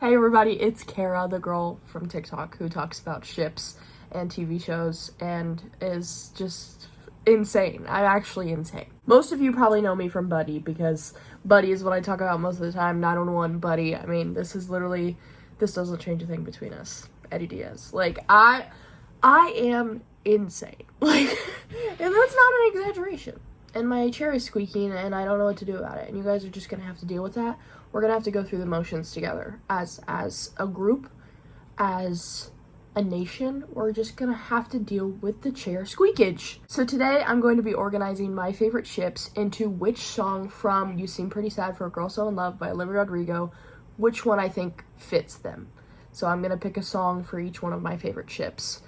Hey everybody, it's Kara, the girl from TikTok who talks about ships and TV shows and is just insane. I'm actually insane. Most of you probably know me from Buddy because Buddy is what I talk about most of the time. 911 Buddy. I mean, this doesn't change a thing between us. Eddie Diaz. Like, I am insane. Like, and that's not an exaggeration. And my chair is squeaking and I don't know what to do about it. And you guys are just gonna have to deal with that. We're gonna have to go through the motions together. As a group, as a nation, we're just gonna have to deal with the chair squeakage. So today I'm going to be organizing my favorite ships into which song from You Seem Pretty Sad for a Girl So in Love by Olivia Rodrigo, which one I think fits them. So I'm gonna pick a song for each one of my favorite ships.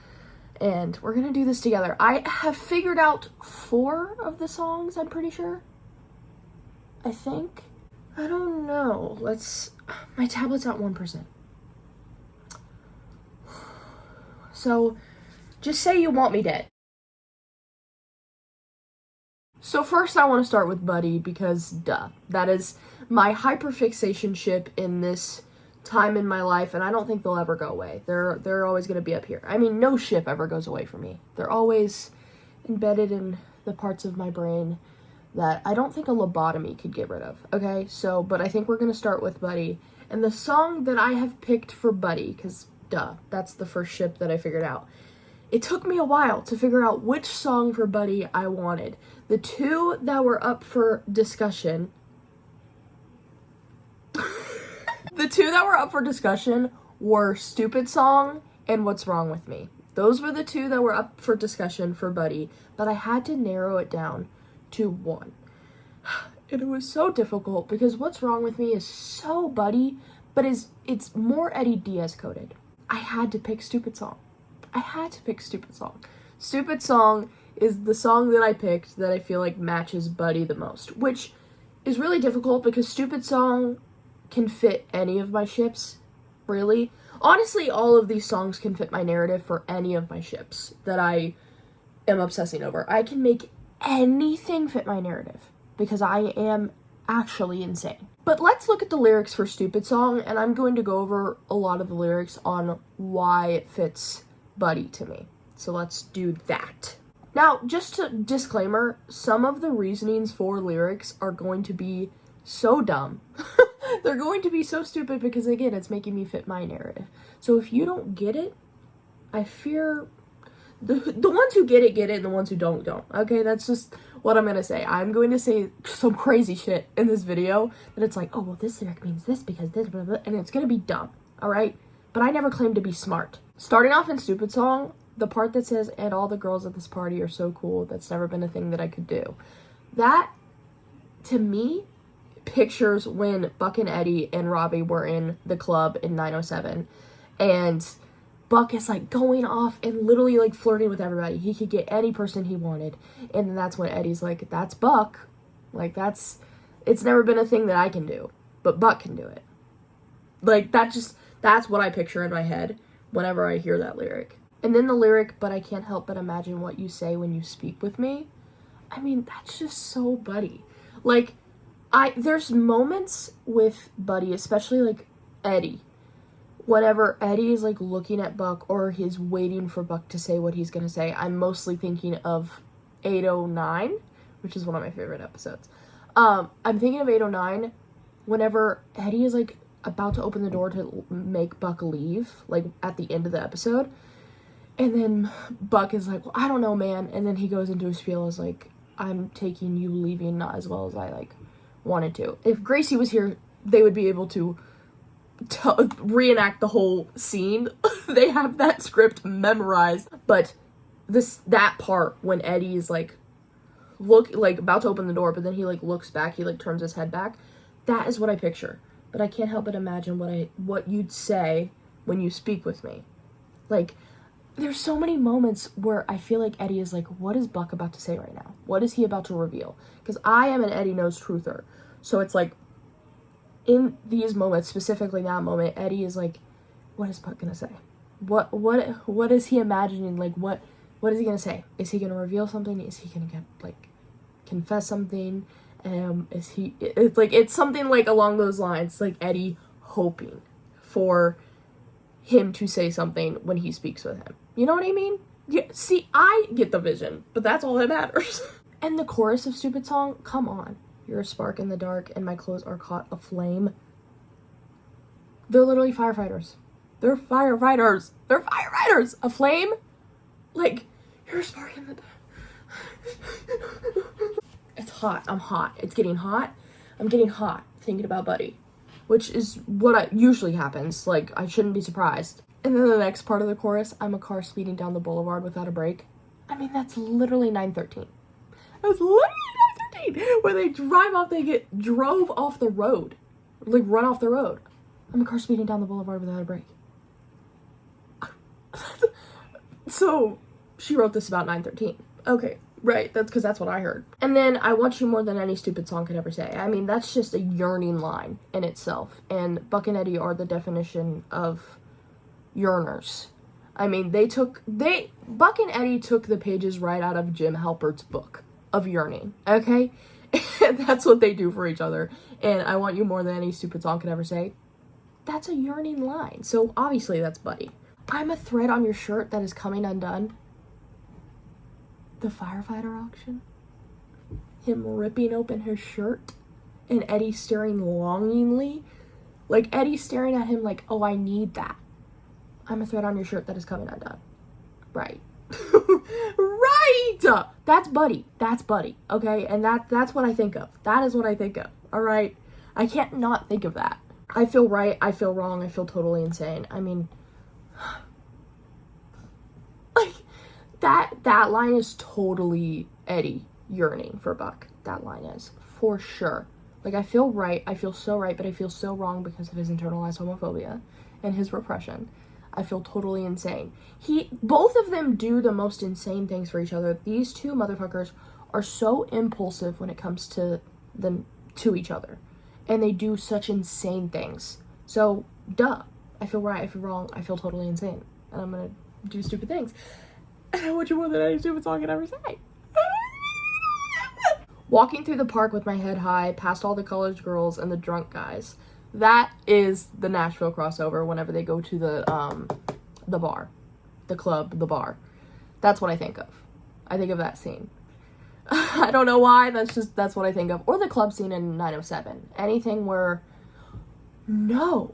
And we're gonna do this together. I have figured out 4 of the songs, I'm pretty sure. I think. I don't know. My tablet's at 1%. So, just say you want me dead. So first I want to start with Buddy because, duh. That is my hyperfixation ship in this time in my life, and I don't think they'll ever go away. They're always going to be up here. I mean, no ship ever goes away from me. They're always embedded in the parts of my brain that I don't think a lobotomy could get rid of. Okay, so, but I think we're going to start with Buddy. And the song that I have picked for Buddy, because, duh, that's the first ship that I figured out. It took me a while to figure out which song for Buddy I wanted. The 2 that were up for discussion... The 2 that were up for discussion were Stupid Song and What's Wrong With Me. Those were the 2 that were up for discussion for Buddy, but I had to narrow it down to 1. And it was so difficult because What's Wrong With Me is so Buddy, but it's more Eddie Diaz coded. I had to pick Stupid Song. Stupid Song is the song that I picked that I feel like matches Buddy the most, which is really difficult because Stupid Song can fit any of my ships, really. Honestly, all of these songs can fit my narrative for any of my ships that I am obsessing over. I can make anything fit my narrative because I am actually insane. But let's look at the lyrics for Stupid Song, and I'm going to go over a lot of the lyrics on why it fits Buddy to me. So let's do that. Now, just a disclaimer, some of the reasonings for lyrics are going to be so dumb. They're going to be so stupid because, again, it's making me fit my narrative. So if you don't get it, I fear the ones who get it, and the ones who don't. Okay, that's just what I'm going to say. I'm going to say some crazy shit in this video that it's like, oh, well, this lyric means this because this, blah, blah, and it's going to be dumb, all right? But I never claimed to be smart. Starting off in Stupid Song, the part that says, and all the girls at this party are so cool, that's never been a thing that I could do. That, to me, pictures when Buck and Eddie and Robbie were in the club in 907, and Buck is like going off and literally like flirting with everybody. He could get any person he wanted, and then that's when Eddie's like, that's Buck, like it's never been a thing that I can do, but Buck can do it. Like that's what I picture in my head whenever I hear that lyric. And then the lyric, but I can't help but imagine what you say when you speak with me. I mean, that's just so Buddy. Like, there's moments with Buddy, especially like Eddie, whenever Eddie is like looking at Buck or he's waiting for Buck to say what he's gonna say, I'm mostly thinking of 809, which is one of my favorite episodes. I'm thinking of 809 whenever Eddie is like about to open the door to make Buck leave, like at the end of the episode, and then Buck is like, well, I don't know, man, and then he goes into a spiel as like, I'm taking you leaving not as well as I like wanted to. If Gracie was here, they would be able to reenact the whole scene. They have that script memorized. But that part when Eddie is like about to open the door, but then he like looks back, he like turns his head back. That is what I picture. But I can't help but imagine what you'd say when you speak with me. Like, there's so many moments where I feel like Eddie is like, what is Buck about to say right now? What is he about to reveal? Because I am an Eddie Knows truther. So it's like, in these moments, specifically that moment, Eddie is like, what is Buck gonna say? What is he imagining? Like, what is he gonna say? Is he gonna reveal something? Is he gonna confess something? It's something like along those lines, like Eddie hoping for him to say something when he speaks with him. You know what I mean? Yeah, see, I get the vision, but that's all that matters. And the chorus of Stupid Song, come on. You're a spark in the dark and my clothes are caught aflame. They're literally firefighters. They're firefighters. They're firefighters. A flame? Like, you're a spark in the dark. It's hot. I'm hot. It's getting hot. I'm getting hot thinking about Buddy, which is what usually happens. Like, I shouldn't be surprised. And then the next part of the chorus, I'm a car speeding down the boulevard without a brake. I mean, that's literally 913. That's literally 913. Where they drive off, they get drove off the road. Like, run off the road. I'm a car speeding down the boulevard without a brake. So, she wrote this about 913. Okay, right, that's because that's what I heard. And then, I want you more than any stupid song could ever say. I mean, that's just a yearning line in itself. And Buck and Eddie are the definition of yearners. I mean, Buck and Eddie took the pages right out of Jim Halpert's book of yearning, okay? That's what they do for each other. And I want you more than any stupid song could ever say. That's a yearning line. So, obviously, that's Buddy. I'm a thread on your shirt that is coming undone. The firefighter auction. Him ripping open his shirt. And Eddie staring longingly. Like, Eddie staring at him like, oh, I need that. I'm a thread on your shirt that is coming undone. Right. Right! That's Buddy. That's Buddy. Okay? And that's what I think of. That is what I think of. Alright? I can't not think of that. I feel right. I feel wrong. I feel totally insane. I mean... like, that line is totally Eddie yearning for Buck. That line is. For sure. Like, I feel right. I feel so right, but I feel so wrong because of his internalized homophobia and his repression. I feel totally insane. Both of them do the most insane things for each other. These two motherfuckers are so impulsive when it comes to each other. And they do such insane things. So, duh. I feel right, I feel wrong, I feel totally insane. And I'm gonna do stupid things. And I want you more than any stupid song I can ever say. Walking through the park with my head high, past all the college girls and the drunk guys. That is the Nashville crossover whenever they go to the bar. The club, the bar. That's what I think of. I think of that scene. I don't know why, that's what I think of. Or the club scene in 907. Anything where... No.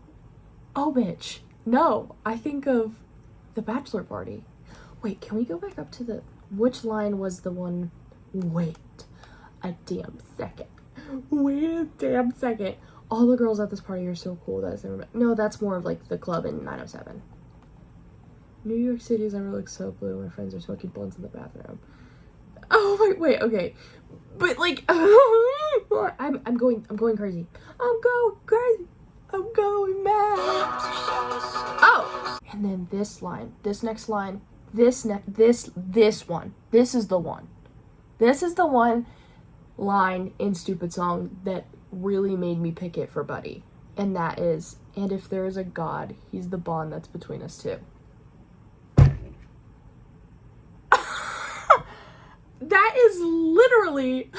Oh, bitch. No. I think of the bachelor party. Wait, can we go back up to the... Which line was the one... Wait a damn second. Wait a damn second. All the girls at this party are so cool. No, that's more of like the club in 907. New York City's never looked so blue. My friends are smoking blunts in the bathroom. Oh, wait, okay. But like... I'm going crazy. I'm going crazy. I'm going mad. Oh! And then this line, this next line, this one. This is the one. This is the one line in Stupid Song that really made me pick it for Buddy. And that is, and if there is a God, he's the bond that's between us two. That is literally...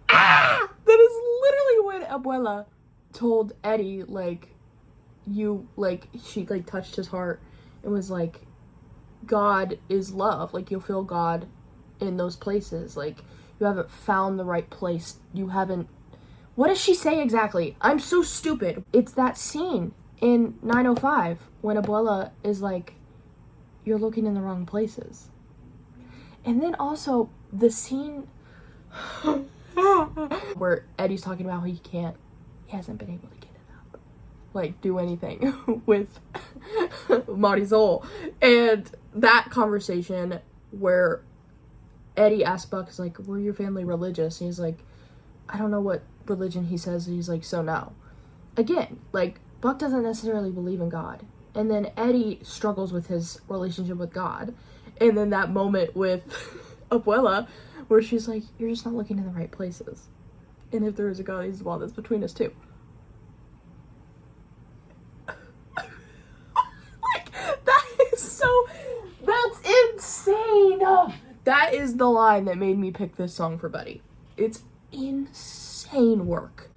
That is literally when Abuela told Eddie, like, she, like, touched his heart and was like, God is love. Like, you'll feel God in those places. Like, you haven't found the right place. You haven't... What does she say exactly? I'm so stupid. It's that scene in 905 when Abuela is like, you're looking in the wrong places. And then also the scene where Eddie's talking about how he hasn't been able to get it up, like, do anything with Marisol. And that conversation where Eddie asks Buck, is like, were your family religious? And he's like, I don't know what religion he says. And he's like, so no. Again, like, Buck doesn't necessarily believe in God. And then Eddie struggles with his relationship with God. And then that moment with Abuela, where she's like, you're just not looking in the right places. And if there is a God, he's the one that's between us too. Like, that's insane. That is the line that made me pick this song for Buddy. It's insane work.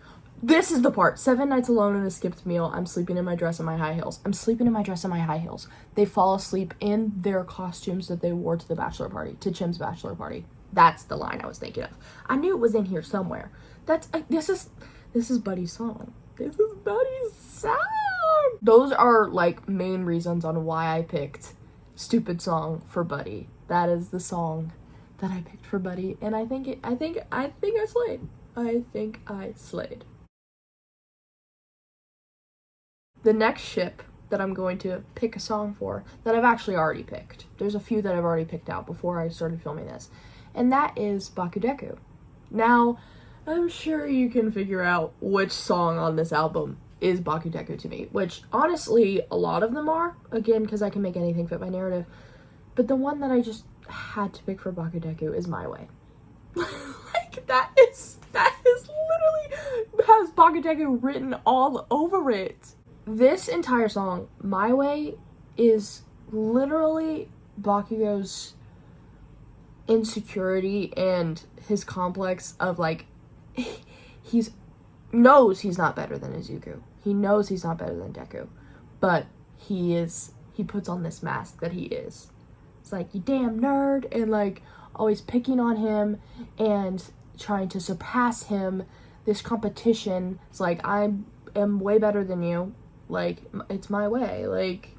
This is the part. 7 nights alone in a skipped meal. I'm sleeping in my dress and my high heels. I'm sleeping in my dress and my high heels. They fall asleep in their costumes that they wore to the bachelor party, to Chim's bachelor party. That's the line I was thinking of. I knew it was in here somewhere. This is Buddy's song. This is Buddy's song. Those are like main reasons on why I picked Stupid Song for Buddy. That is the song that I picked for Buddy, and I think I slayed. I think I slayed. The next ship that I'm going to pick a song for, that I've actually already picked. There's a few that I've already picked out before I started filming this, and that is Bakudeku. Now, I'm sure you can figure out which song on this album is Bakudeku to me, which honestly, a lot of them are, again, because I can make anything fit my narrative, but the one that I just had to pick for Bakudeku is My Way. Like, that is literally, has Bakudeku written all over it. This entire song, My Way, is literally Bakugo's insecurity and his complex of, like, knows he's not better than Izuku. He knows he's not better than Deku. But he puts on this mask that he is. It's like, you damn nerd, and, like, always picking on him and trying to surpass him. This competition, it's like, I am way better than you. Like, it's my way. Like,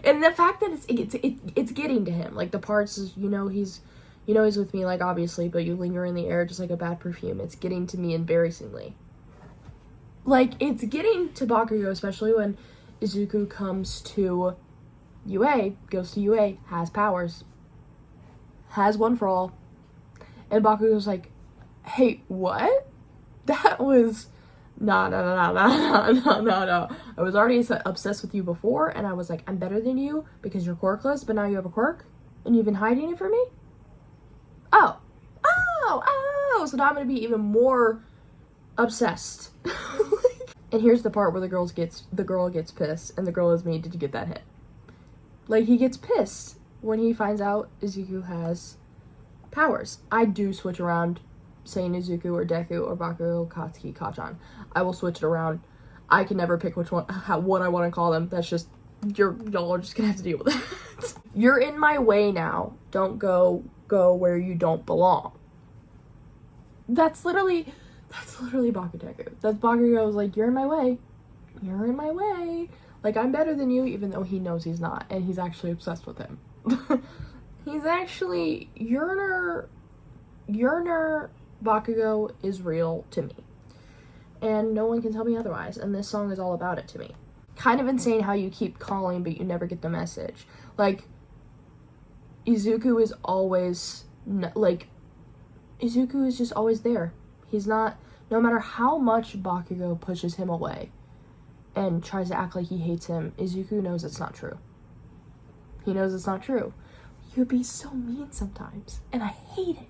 and the fact that it's getting to him. Like, the parts is, he's with me, like, obviously, but you linger in the air just like a bad perfume. It's getting to me embarrassingly. Like, it's getting to Bakugo, especially when Izuku comes to UA, goes to UA, has powers, has one for all, and Bakugo's like, hey, what? That was, no. I was already obsessed with you before, and I was like, I'm better than you because you're quirkless, but now you have a quirk, and you've been hiding it from me? Oh, so now I'm gonna be even more obsessed. And here's the part where the girl gets pissed, and the girl is me. Did you get that hit? Like, he gets pissed when he finds out Izuku has powers. I do switch around saying Izuku or Deku or Bakugo, Katsuki, Kachan. I will switch it around. I can never pick what I want to call them. That's just, y'all are just gonna have to deal with it. You're in my way now. Don't go where you don't belong. That's literally Bakudeku. That's Bakugo's like, you're in my way. You're in my way. Like, I'm better than you, even though he knows he's not, and he's actually obsessed with him. He's actually, Yearner Bakugo is real to me. And no one can tell me otherwise, and this song is all about it to me. Kind of insane how you keep calling, but you never get the message. Like, Izuku is always, Izuku is just always there. He's not, no matter how much Bakugo pushes him away and tries to act like he hates him, Izuku knows it's not true. He knows it's not true. You'd be so mean sometimes, and I hate it.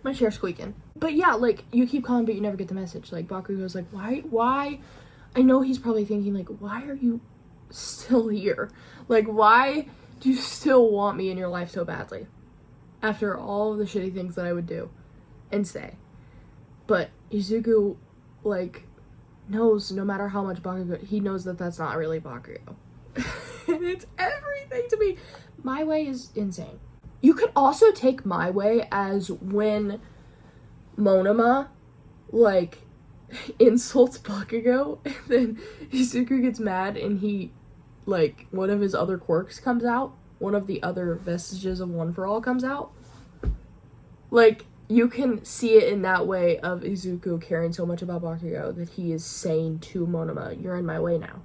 My chair's squeaking. But yeah, like, you keep calling, but you never get the message. Like, Bakugo's like, why? I know he's probably thinking, like, why are you still here? Like, why do you still want me in your life so badly? After all of the shitty things that I would do and say. But Izuku, like, knows no matter how much Bakugo, he knows that that's not really Bakugo. And it's everything to me. My Way is insane. You could also take My Way as when Monoma, like, insults Bakugo, and then Izuku gets mad and he, like, one of his other quirks comes out. One of the other vestiges of One for All comes out. Like, you can see it in that way of Izuku caring so much about Bakugo that he is saying to Monoma, you're in my way now.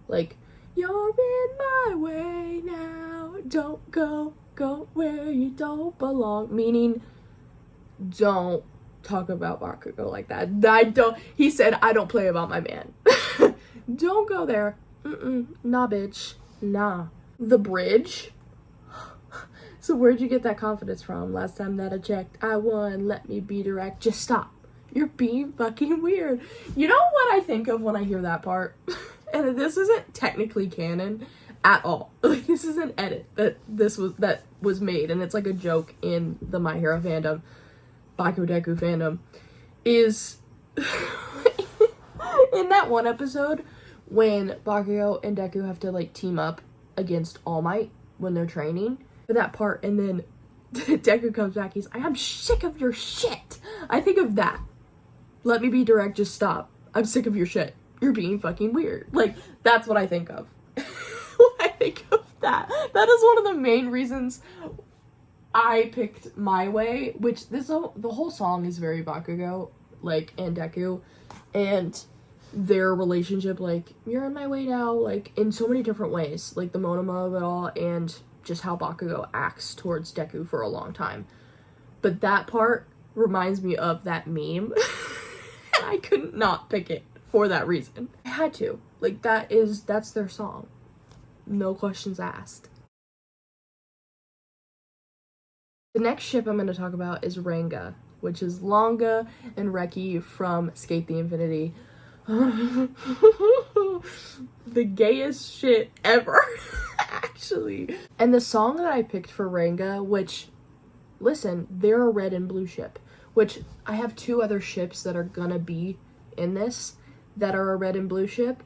Like, you're in my way now. Don't go where you don't belong. Meaning, don't talk about Bakugo like that. He said, I don't play about my man. Don't go there. Nah, bitch. Nah. The bridge. So where'd you get that confidence from? Last time that I checked, I won. Let me be direct. Just stop. You're being fucking weird. You know what I think of when I hear that part? And this isn't technically canon at all. Like, this is an edit that was made, and it's like a joke in the My Hero fandom, Bakudeku fandom. is in that one episode when Bakugo and Deku have to like team up against All Might when they're training for that part, and then Deku comes back, he's like, I'm sick of your shit. I think of that. Let me be direct, just stop. I'm sick of your shit. You're being fucking weird. Like, that's what I think of. When I think of that. That is one of the main reasons I picked My Way, which the whole song is very Bakugo, like, and Deku, and their relationship, like, you're in my way now, like, in so many different ways, like, the monoma of it all, and just how Bakugo acts towards Deku for a long time. But that part reminds me of that meme. I could not pick it for that reason. I had to. Like, that's their song. No questions asked. The next ship I'm going to talk about is Ranga, which is Longa and Reki from Skate the Infinity. The gayest shit ever, actually. And the song that I picked for Ranga, which, listen, they're a red and blue ship, which I have two other ships that are gonna be in this that are a red and blue ship,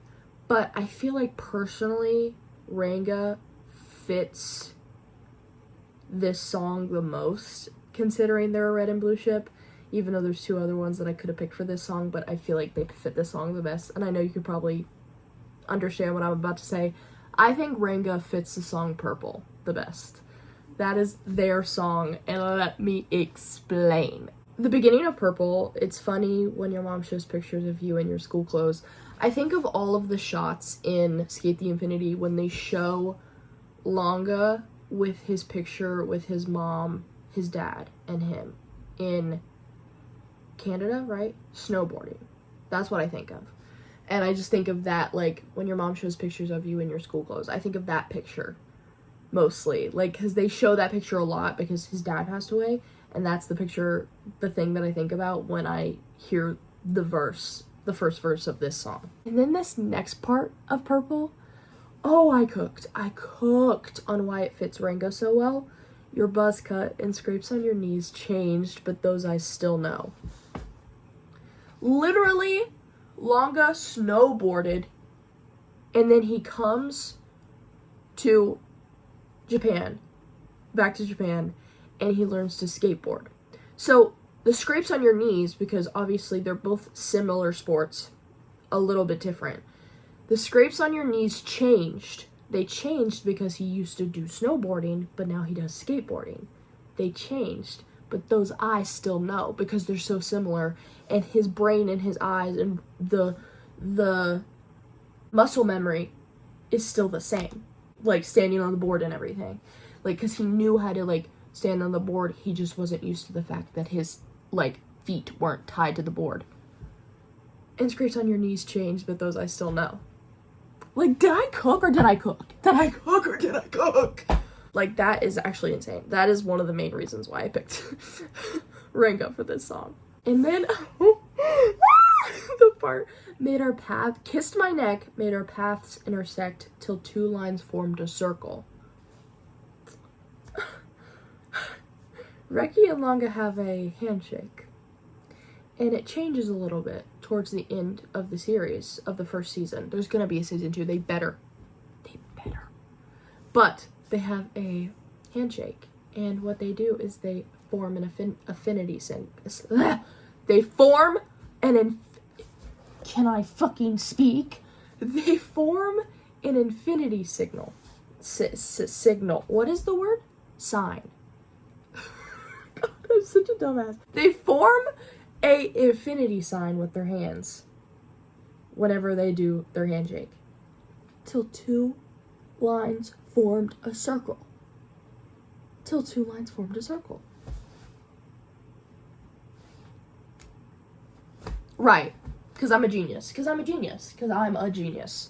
but I feel like personally Ranga fits this song the most, considering they're a red and blue ship, even though there's two other ones that I could have picked for this song, but I feel like they fit this song the best, and I know you could probably understand what I'm about to say. I think Ranga fits the song Purple the best. That is their song, and let me explain. The beginning of Purple, it's funny when your mom shows pictures of you in your school clothes. I think of all of the shots in Skate the Infinity when they show Longa with his picture with his mom, his dad, and him in Canada, right? Snowboarding. That's what I think of. And I just think of that, like, when your mom shows pictures of you in your school clothes. I think of that picture, mostly. Like, because they show that picture a lot because his dad passed away. And that's the picture, the thing that I think about when I hear the first verse of this song. And then this next part of Purple, oh, I cooked on why it fits Ranga so well. Your buzz cut and scrapes on your knees changed, but those I still know. Literally, Longa snowboarded, and then he comes to Japan, back to Japan, and he learns to skateboard. So, the scrapes on your knees, because obviously they're both similar sports, a little bit different. The scrapes on your knees changed. They changed because he used to do snowboarding, but now he does skateboarding. They changed, but those eyes still know because they're so similar, and his brain and his eyes and the muscle memory is still the same. Like, standing on the board and everything. Like, because he knew how to, like, stand on the board, he just wasn't used to the fact that his, like, feet weren't tied to the board. And scrapes on your knees changed, but those I still know. Like, did I cook or did I cook? Did I cook or did I cook? Like, that is actually insane. That is one of the main reasons why I picked Ranga for this song. And then, the part, kissed my neck, made our paths intersect, till two lines formed a circle. Reki and Longa have a handshake, and it changes a little bit towards the end of the series, of the first season. There's gonna be a season 2, they better. But they have a handshake, and what they do is they form an affinity They form can I fucking speak? They form an infinity signal. Signal. What is the word? Sign. God, I'm such a dumbass. They form a infinity sign with their hands whenever they do their handshake. Till two lines formed a circle. Right. Because I'm a genius.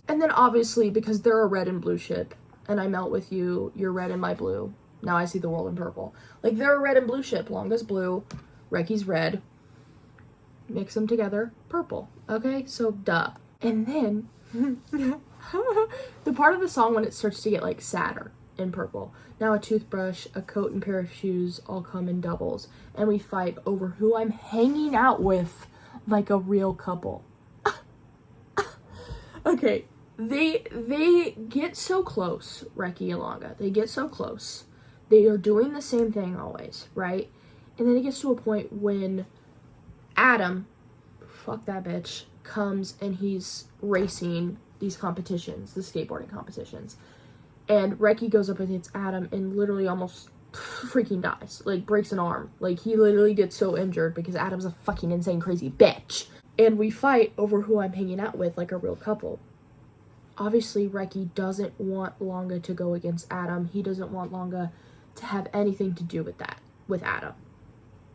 And then obviously, because they're a red and blue ship, and I melt with you, you're red and my blue. Now I see the world in purple. Like, they're a red and blue ship. Longa's blue, Reki's red. Mix them together, purple. Okay, so duh. And then, the part of the song when it starts to get, like, sadder in purple. Now a toothbrush, a coat, and pair of shoes all come in doubles. And we fight over who I'm hanging out with. like a real couple. Okay, they get so close, Reki and Longa. They get so close. They are doing the same thing always, right? And then it gets to a point when Adam, fuck that bitch, comes and he's racing these competitions, the skateboarding competitions. And Reki goes up against Adam and literally almost freaking dies. Like, breaks an arm. Like, he literally gets so injured because Adam's a fucking insane, crazy bitch. And we fight over who I'm hanging out with like a real couple. Obviously, Reki doesn't want Longa to go against Adam. He doesn't want Longa to have anything to do with that, with Adam.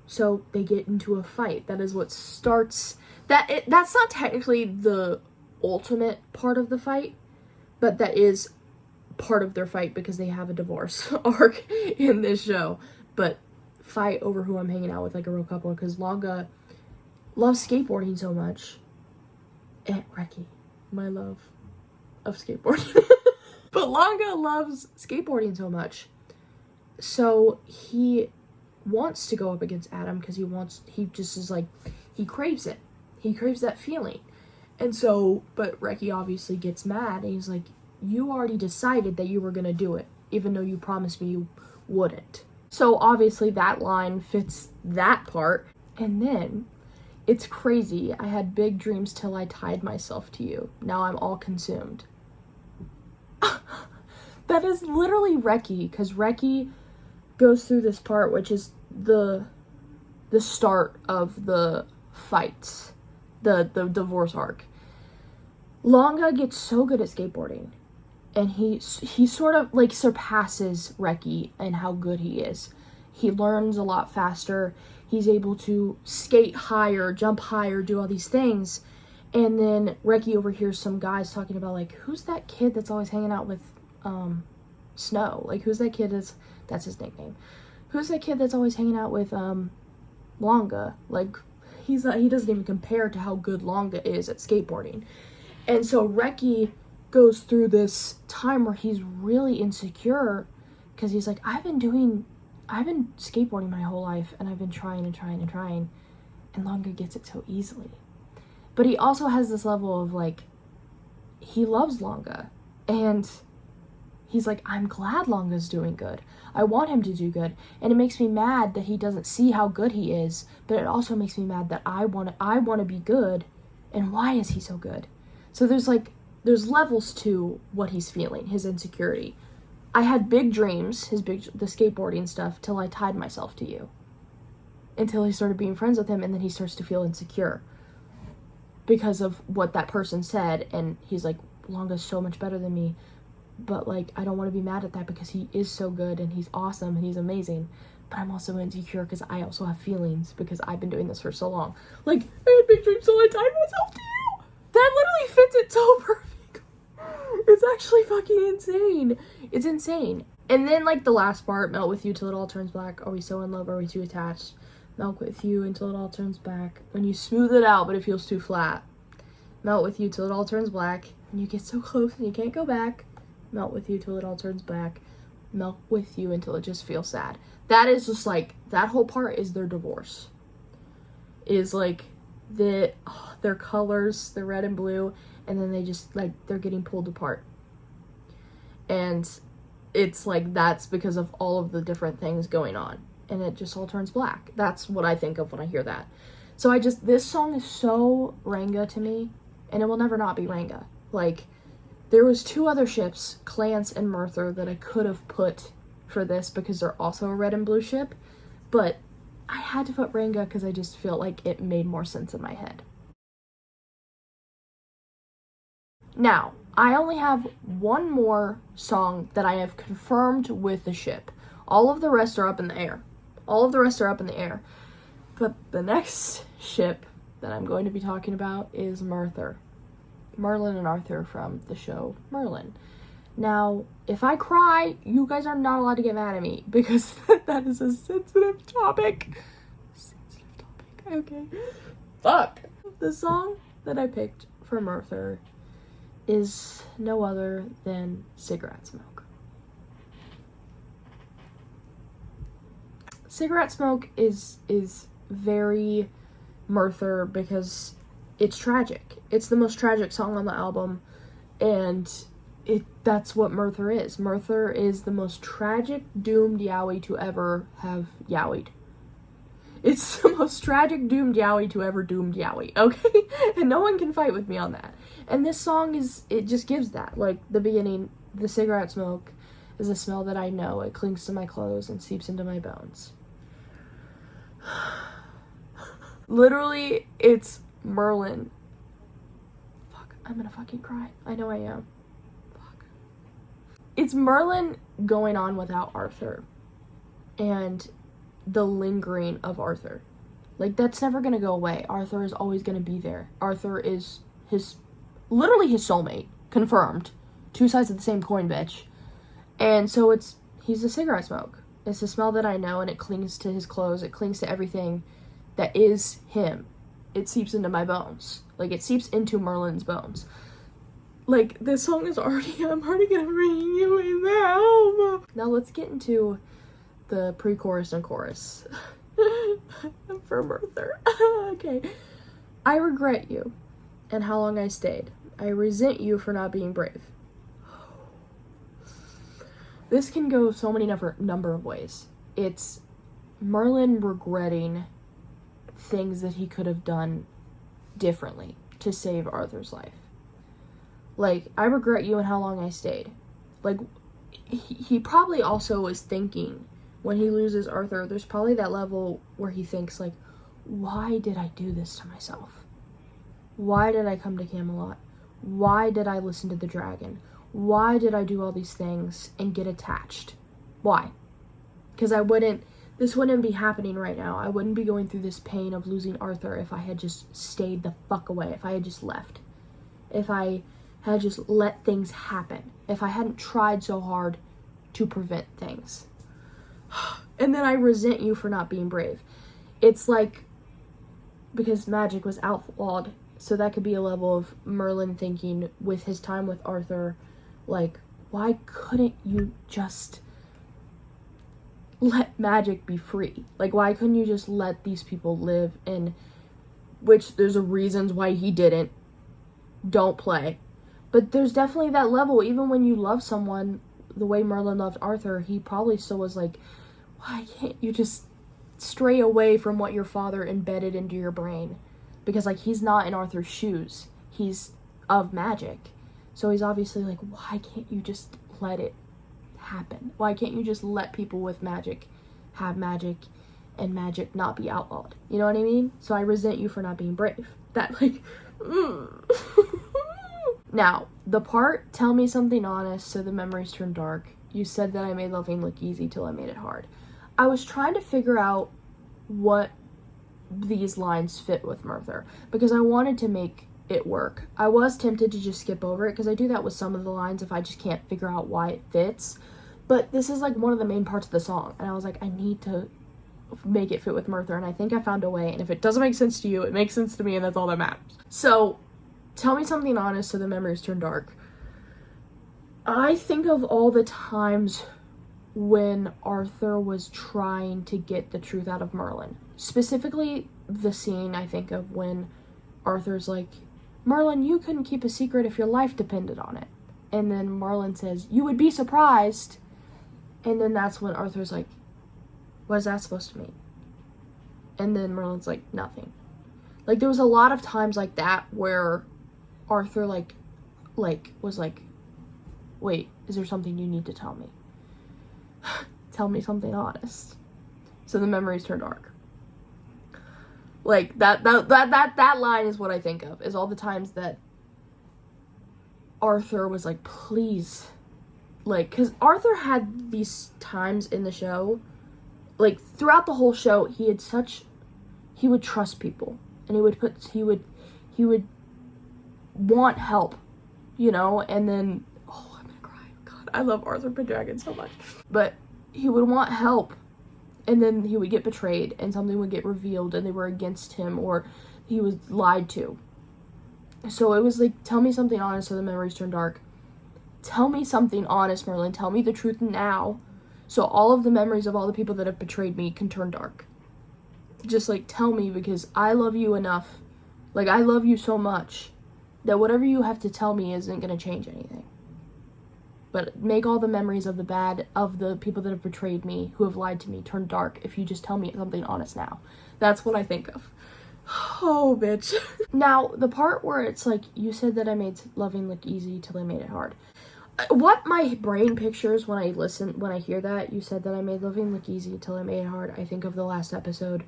So they get into a fight. That is what starts... That's not technically the ultimate part of the fight, but that is part of their fight because they have a divorce arc in this show. But fight over who I'm hanging out with like a real couple because Longa loves skateboarding so much. And Reki, my love of skateboarding. But Longa loves skateboarding so much. So he wants to go up against Adam because he just is like, he craves it. He craves that feeling. And so, but Reki obviously gets mad and he's like, you already decided that you were going to do it, even though you promised me you wouldn't. So obviously that line fits that part. And then, it's crazy. I had big dreams till I tied myself to you. Now I'm all consumed. That is literally Reki, because Reki goes through this part, which is the start of the fights, the divorce arc. Longa gets so good at skateboarding, and he sort of like surpasses Reki and how good he is. He learns a lot faster. He's able to skate higher, jump higher, do all these things. And then Reki overhears some guys talking about, like, who's that kid that's always hanging out with Snow? Like, who's that kid that's his nickname. Who's that kid that's always hanging out with Longa? Like, he doesn't even compare to how good Longa is at skateboarding. And so Reki goes through this time where he's really insecure because he's like, I've been skateboarding my whole life and I've been trying and trying and trying, and Longa gets it so easily. But he also has this level of, like, he loves Longa, and he's like, I'm glad Longa's doing good. I want him to do good. And it makes me mad that he doesn't see how good he is, but it also makes me mad that I want to be good, and why is he so good? So there's levels to what he's feeling, his insecurity. I had big dreams, the skateboarding stuff, till I tied myself to you. Until he started being friends with him, and then he starts to feel insecure because of what that person said, and he's like, Longa's so much better than me, but, like, I don't want to be mad at that because he is so good, and he's awesome, and he's amazing, but I'm also insecure because I also have feelings because I've been doing this for so long. Like, I had big dreams, so I tied myself to you! That literally fits it so perfect. It's actually fucking insane. It's insane. And then, like, the last part, melt with you till it all turns black. Are we so in love? Are we too attached? Melt with you until it all turns back. When you smooth it out, but it feels too flat. Melt with you till it all turns black. When you get so close and you can't go back. Melt with you till it all turns back. Melt with you until it just feels sad. That is just, like, that whole part is their divorce. Is, like, their colors, the red and blue, and then they just, like, they're getting pulled apart. And it's, like, that's because of all of the different things going on. And it just all turns black. That's what I think of when I hear that. So this song is so Ranga to me, and it will never not be Ranga. Like, there was 2 other ships, Clance and Merthyr, that I could have put for this because they're also a red and blue ship, but I had to put Ranga because I just felt like it made more sense in my head. Now, I only have one more song that I have confirmed with the ship. All of the rest are up in the air. But the next ship that I'm going to be talking about is Merthyr. Merlin and Arthur from the show Merlin. Now, if I cry, you guys are not allowed to get mad at me because that is a sensitive topic. Okay. Fuck. The song that I picked for Merthyr is no other than Cigarette Smoke. Cigarette Smoke is very Merthyr because it's tragic. It's the most tragic song on the album, and that's what Merthyr is. Merthyr is the most tragic, doomed Yowie to ever have Yowied. It's the most tragic, doomed Yowie to ever doomed Yowie, okay? And no one can fight with me on that. And this song it just gives that. Like, the beginning, the cigarette smoke is a smell that I know. It clings to my clothes and seeps into my bones. Literally, it's Merlin. Fuck, I'm gonna fucking cry. I know I am. Fuck. It's Merlin going on without Arthur. And the lingering of Arthur. Like, that's never gonna go away. Arthur is always gonna be there. Arthur is literally his soulmate. Confirmed. Two sides of the same coin, bitch. And so he's the cigarette smoke. It's the smell that I know, and it clings to his clothes. It clings to everything that is him. It seeps into my bones. Like, it seeps into Merlin's bones. Like, this song is I'm already gonna bring you in now. Now let's get into the pre-chorus and chorus. For Merthyr. Okay. I regret you and how long I stayed. I resent you for not being brave. This can go so many number of ways. It's Merlin regretting things that he could have done differently to save Arthur's life. Like, I regret you and how long I stayed. Like, he probably also is thinking, when he loses Arthur, there's probably that level where he thinks, like, why did I do this to myself? Why did I come to Camelot? Why did I listen to the dragon? Why did I do all these things and get attached? Why? Because this wouldn't be happening right now. I wouldn't be going through this pain of losing Arthur if I had just stayed the fuck away, if I had just left. If I had just let things happen. If I hadn't tried so hard to prevent things. And then I resent you for not being brave. It's like, because magic was outlawed, so that could be a level of Merlin thinking with his time with Arthur, like, why couldn't you just let magic be free? Like, why couldn't you just let these people live? And which there's a reasons why he didn't. Don't play. But there's definitely that level, even when you love someone, the way Merlin loved Arthur, he probably still was like, why can't you just stray away from what your father embedded into your brain? Because, like, he's not in Arthur's shoes. He's of magic. So he's obviously like, why can't you just let it happen? Why can't you just let people with magic have magic and magic not be outlawed? You know what I mean? So I resent you for not being brave. That, like, Now, the part, tell me something honest so the memories turn dark. You said that I made loving look easy till I made it hard. I was trying to figure out what these lines fit with Merthyr because I wanted to make it work. I was tempted to just skip over it because I do that with some of the lines if I just can't figure out why it fits. But this is like one of the main parts of the song, and I was like, I need to make it fit with Merthyr, and I think I found a way, and if it doesn't make sense to you, it makes sense to me, and that's all that matters. So, tell me something honest so the memories turn dark. I think of all the times when Arthur was trying to get the truth out of Merlin. Specifically, the scene I think of when Arthur's like, Merlin, you couldn't keep a secret if your life depended on it. And then Merlin says, you would be surprised. And then that's when Arthur's like, what is that supposed to mean? And then Merlin's like, nothing. Like, there was a lot of times like that where Arthur like was like, wait, is there something you need to tell me? Tell me something honest. So the memories turn dark. Like, that line is what I think of, is all the times that Arthur was like, please. Like, because Arthur had these times in the show, like, throughout the whole show, he would trust people. And he would want help, you know? And then, oh, I'm gonna cry. God, I love Arthur Pendragon so much. But he would want help. And then he would get betrayed, and something would get revealed, and they were against him, or he was lied to. So it was like, tell me something honest so the memories turn dark. Tell me something honest, Merlin. Tell me the truth now, so all of the memories of all the people that have betrayed me can turn dark. just, like, tell me, because I love you enough. Like, I love you so much that whatever you have to tell me isn't going to change anything. But make all the memories of the people that have betrayed me, who have lied to me, turn dark if you just tell me something honest now. That's what I think of. Oh, bitch. Now, the part where it's like, you said that I made loving look easy till I made it hard. What my brain pictures when I hear that, you said that I made loving look easy till I made it hard, I think of the last episode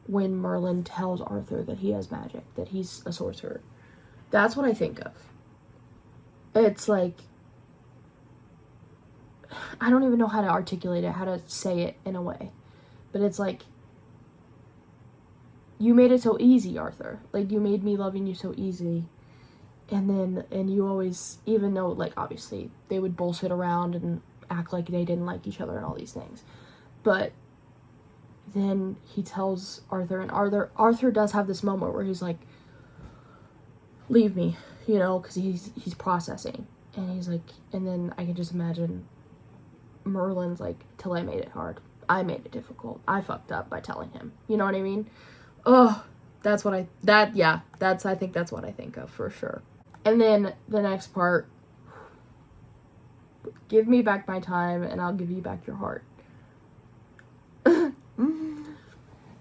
when Merlin tells Arthur that he has magic, that he's a sorcerer. That's what I think of. It's like, I don't even know how to articulate it, how to say it in a way. But it's like, you made it so easy, Arthur. Like, you made me loving you so easy. And you always, even though, like, obviously, they would bullshit around and act like they didn't like each other and all these things. But then he tells Arthur, and Arthur does have this moment where he's like, leave me, you know, because he's processing. And he's like, and then I can just imagine Merlin's like, till I made it hard. I made it difficult. I fucked up by telling him. You know what I mean? Oh, I think that's what I think of for sure. And then the next part, give me back my time and I'll give you back your heart.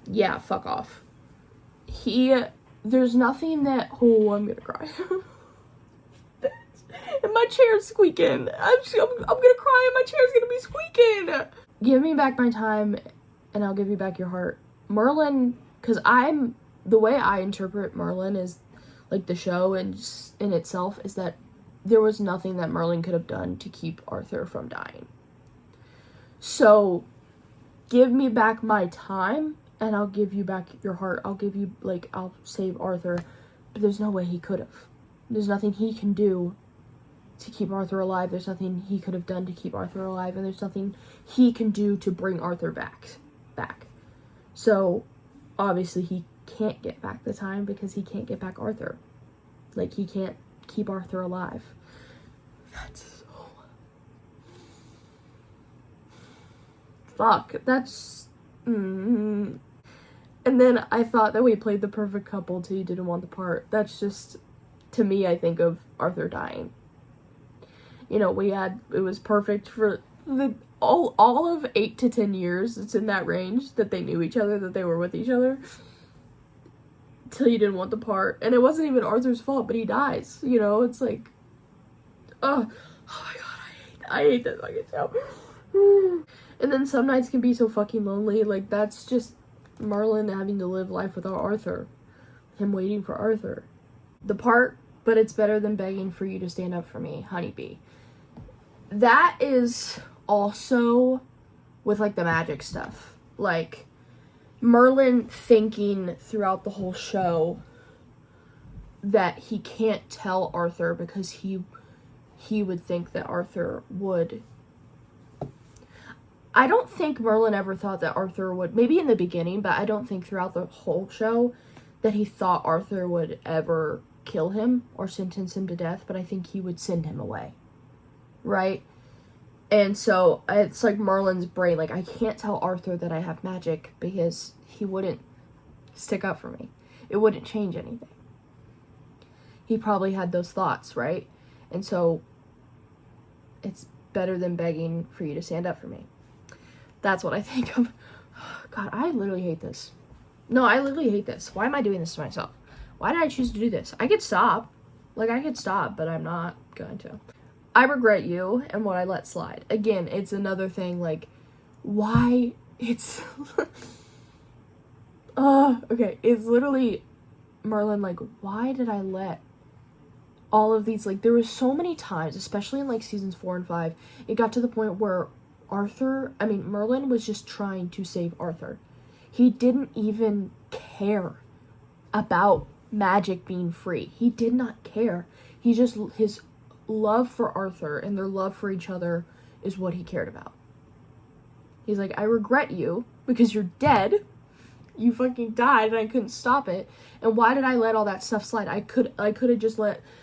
Yeah, fuck off. There's nothing that, oh, I'm gonna cry. And my chair's squeaking. I'm gonna cry and my chair's gonna be squeaking. Give me back my time and I'll give you back your heart. Merlin, because the way I interpret Merlin is, like, the show and in itself, is that there was nothing that Merlin could have done to keep Arthur from dying. So, give me back my time and I'll give you back your heart. I'll save Arthur. But there's no way he could have. There's nothing he can do to keep Arthur alive. There's nothing he could have done to keep Arthur alive. And there's nothing he can do to bring Arthur back. So, obviously, he can't get back the time because he can't get back Arthur. Like, he can't keep Arthur alive. That's so... Fuck. That's... And then I thought that we played the perfect couple till you didn't want the part. That's just... To me, I think of Arthur dying. You know, it was perfect for all of 8 to 10 years. It's in that range that they knew each other, that they were with each other. Till you didn't want the part. And it wasn't even Arthur's fault, but he dies. You know, it's like, oh my god, I hate that fucking show. And then some nights can be so fucking lonely. Like, that's just Merlin having to live life without Arthur. Him waiting for Arthur. The part, but it's better than begging for you to stand up for me, honeybee. That is also with, like, the magic stuff. Like, Merlin thinking throughout the whole show that he can't tell Arthur because he would think that Arthur would... I don't think Merlin ever thought that Arthur would... Maybe in the beginning, but I don't think throughout the whole show that he thought Arthur would ever kill him or sentence him to death, but I think he would send him away. Right? And so it's like Merlin's brain, like, I can't tell Arthur that I have magic because he wouldn't stick up for me. It wouldn't change anything. He probably had those thoughts, right? And so it's better than begging for you to stand up for me. That's what I think of. God, I literally hate this. No, I literally hate this. Why am I doing this to myself? Why did I choose to do this? I could stop. Like, I could stop, but I'm not going to. I regret you and what I let slide. Again, it's another thing, like, why it's... okay, it's literally Merlin, like, why did I let all of these, like, there was so many times, especially in, like, seasons 4 and 5, it got to the point where Merlin was just trying to save Arthur. He didn't even care about magic being free. He did not care. His love for Arthur and their love for each other is what he cared about. He's like, I regret you because you're dead. You fucking died and I couldn't stop it. And why did I let all that stuff slide? I could have just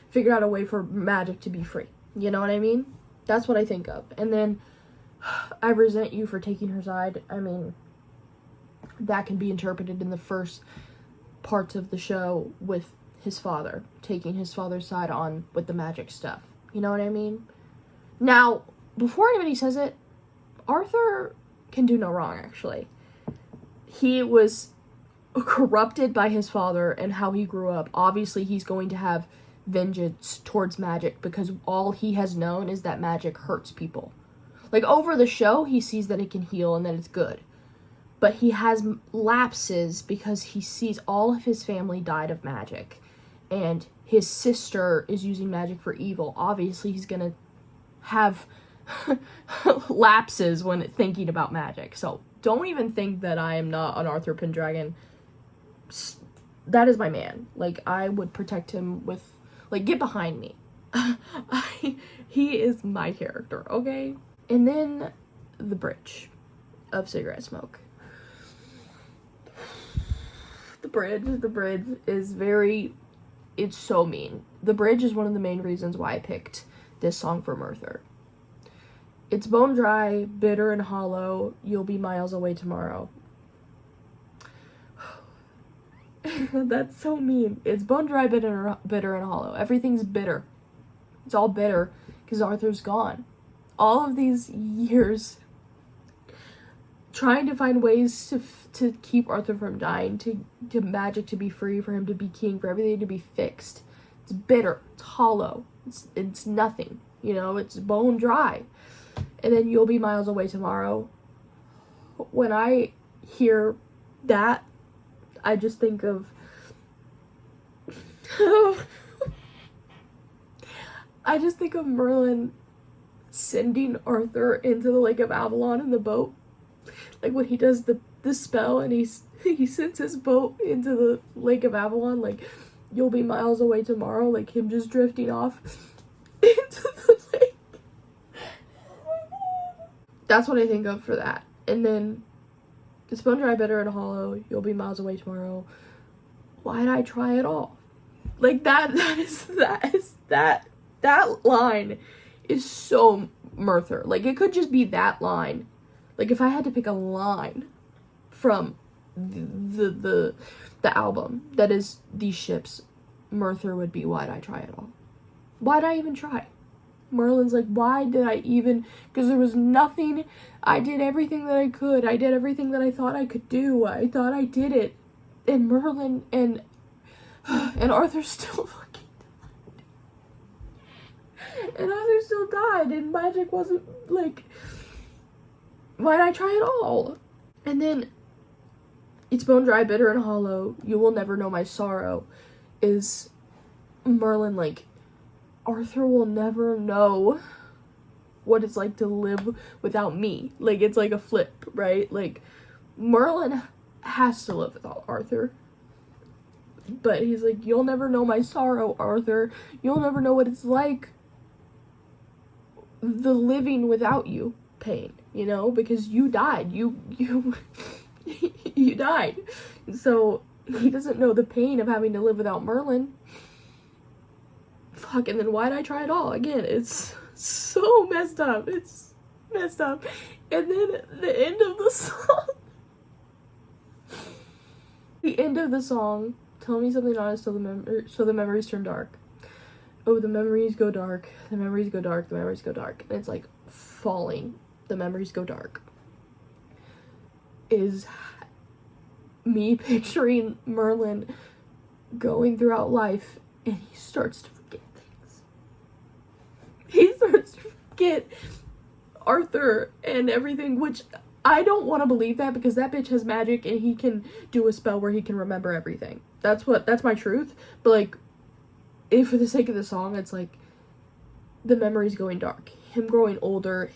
figured out a way for magic to be free. You know what I mean? That's what I think of. And then I resent you for taking her side. I mean, that can be interpreted in the first parts of the show with his father, taking his father's side on with the magic stuff. You know what I mean? Now, before anybody says it, Arthur can do no wrong, actually. He was corrupted by his father and how he grew up. Obviously, he's going to have vengeance towards magic because all he has known is that magic hurts people. Like, over the show, he sees that it can heal and that it's good. But he has lapses because he sees all of his family died of magic. And his sister is using magic for evil. Obviously, he's gonna have lapses when thinking about magic. So, don't even think that I am not an Arthur Pendragon. That is my man. Like, I would protect him with... Like, get behind me. He is my character, okay? And then, the bridge of Cigarette Smoke. The bridge is very... It's so mean. The bridge is one of the main reasons why I picked this song for Merthyr. It's bone dry, bitter and hollow, you'll be miles away tomorrow. That's so mean. It's bone dry, bitter and hollow. Everything's bitter. It's all bitter because Arthur's gone. All of these years trying to find ways to keep Arthur from dying, to magic to be free, for him to be king, for everything to be fixed. It's bitter. It's hollow. It's nothing. You know, it's bone dry. And then you'll be miles away tomorrow. When I hear that, I just think of... I just think of Merlin sending Arthur into the Lake of Avalon in the boat. Like, when he does the spell and he sends his boat into the Lake of Avalon, like, you'll be miles away tomorrow, like him just drifting off into the lake. That's what I think of for that. And then, it's bone dry, bitter, and hollow, you'll be miles away tomorrow. Why'd I try at all? Like, that line is so Merthyr. Like, it could just be that line. Like, if I had to pick a line from the album that is these ships, Merthyr would be why'd I try at all? Why'd I even try? Merlin's like, why did I even... Because there was nothing... I did everything that I could. I did everything that I thought I could do. I thought I did it. And Merlin and Arthur still fucking died. And Arthur still died. And magic wasn't, like... Why'd I try at all? And then... It's bone dry, bitter, and hollow. You will never know my sorrow. Is Merlin, like... Arthur will never know what it's like to live without me. Like, it's like a flip, right? Like, Merlin has to live without Arthur. But he's like, you'll never know my sorrow, Arthur. You'll never know what it's like, the living without you pain, you know? Because you died. You died. So, he doesn't know the pain of having to live without Merlin. Fuck, and then why'd I try it all? Again, it's so messed up. It's messed up. And then the end of the song. The end of the song. Tell me something honest so the memories turn dark. Oh, the memories go dark. The memories go dark. The memories go dark. And it's like falling. The memories go dark. Is me picturing Merlin going throughout life and he starts to forget things. He starts to forget Arthur and everything, which I don't want to believe that because that bitch has magic and he can do a spell where he can remember everything. That's my truth. But like, if for the sake of the song, it's like the memories going dark. Him growing older,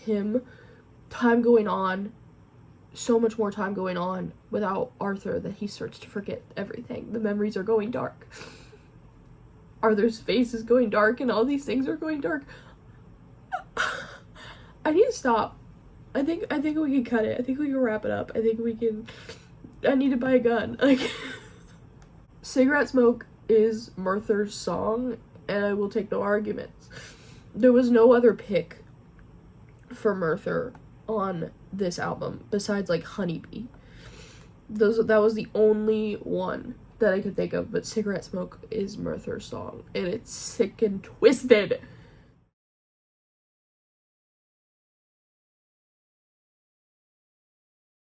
time going on, so much more time going on without Arthur that he starts to forget everything. The memories are going dark. Arthur's face is going dark and all these things are going dark. I need to stop. I think we can cut it. I think we can wrap it up. I need to buy a gun. Like, Cigarette Smoke is Merthyr's song, and I will take no arguments. There was no other pick for Merthyr on this album besides like Honeybee. That was the only one that I could think of, but Cigarette Smoke is Merther's song, and it's sick and twisted.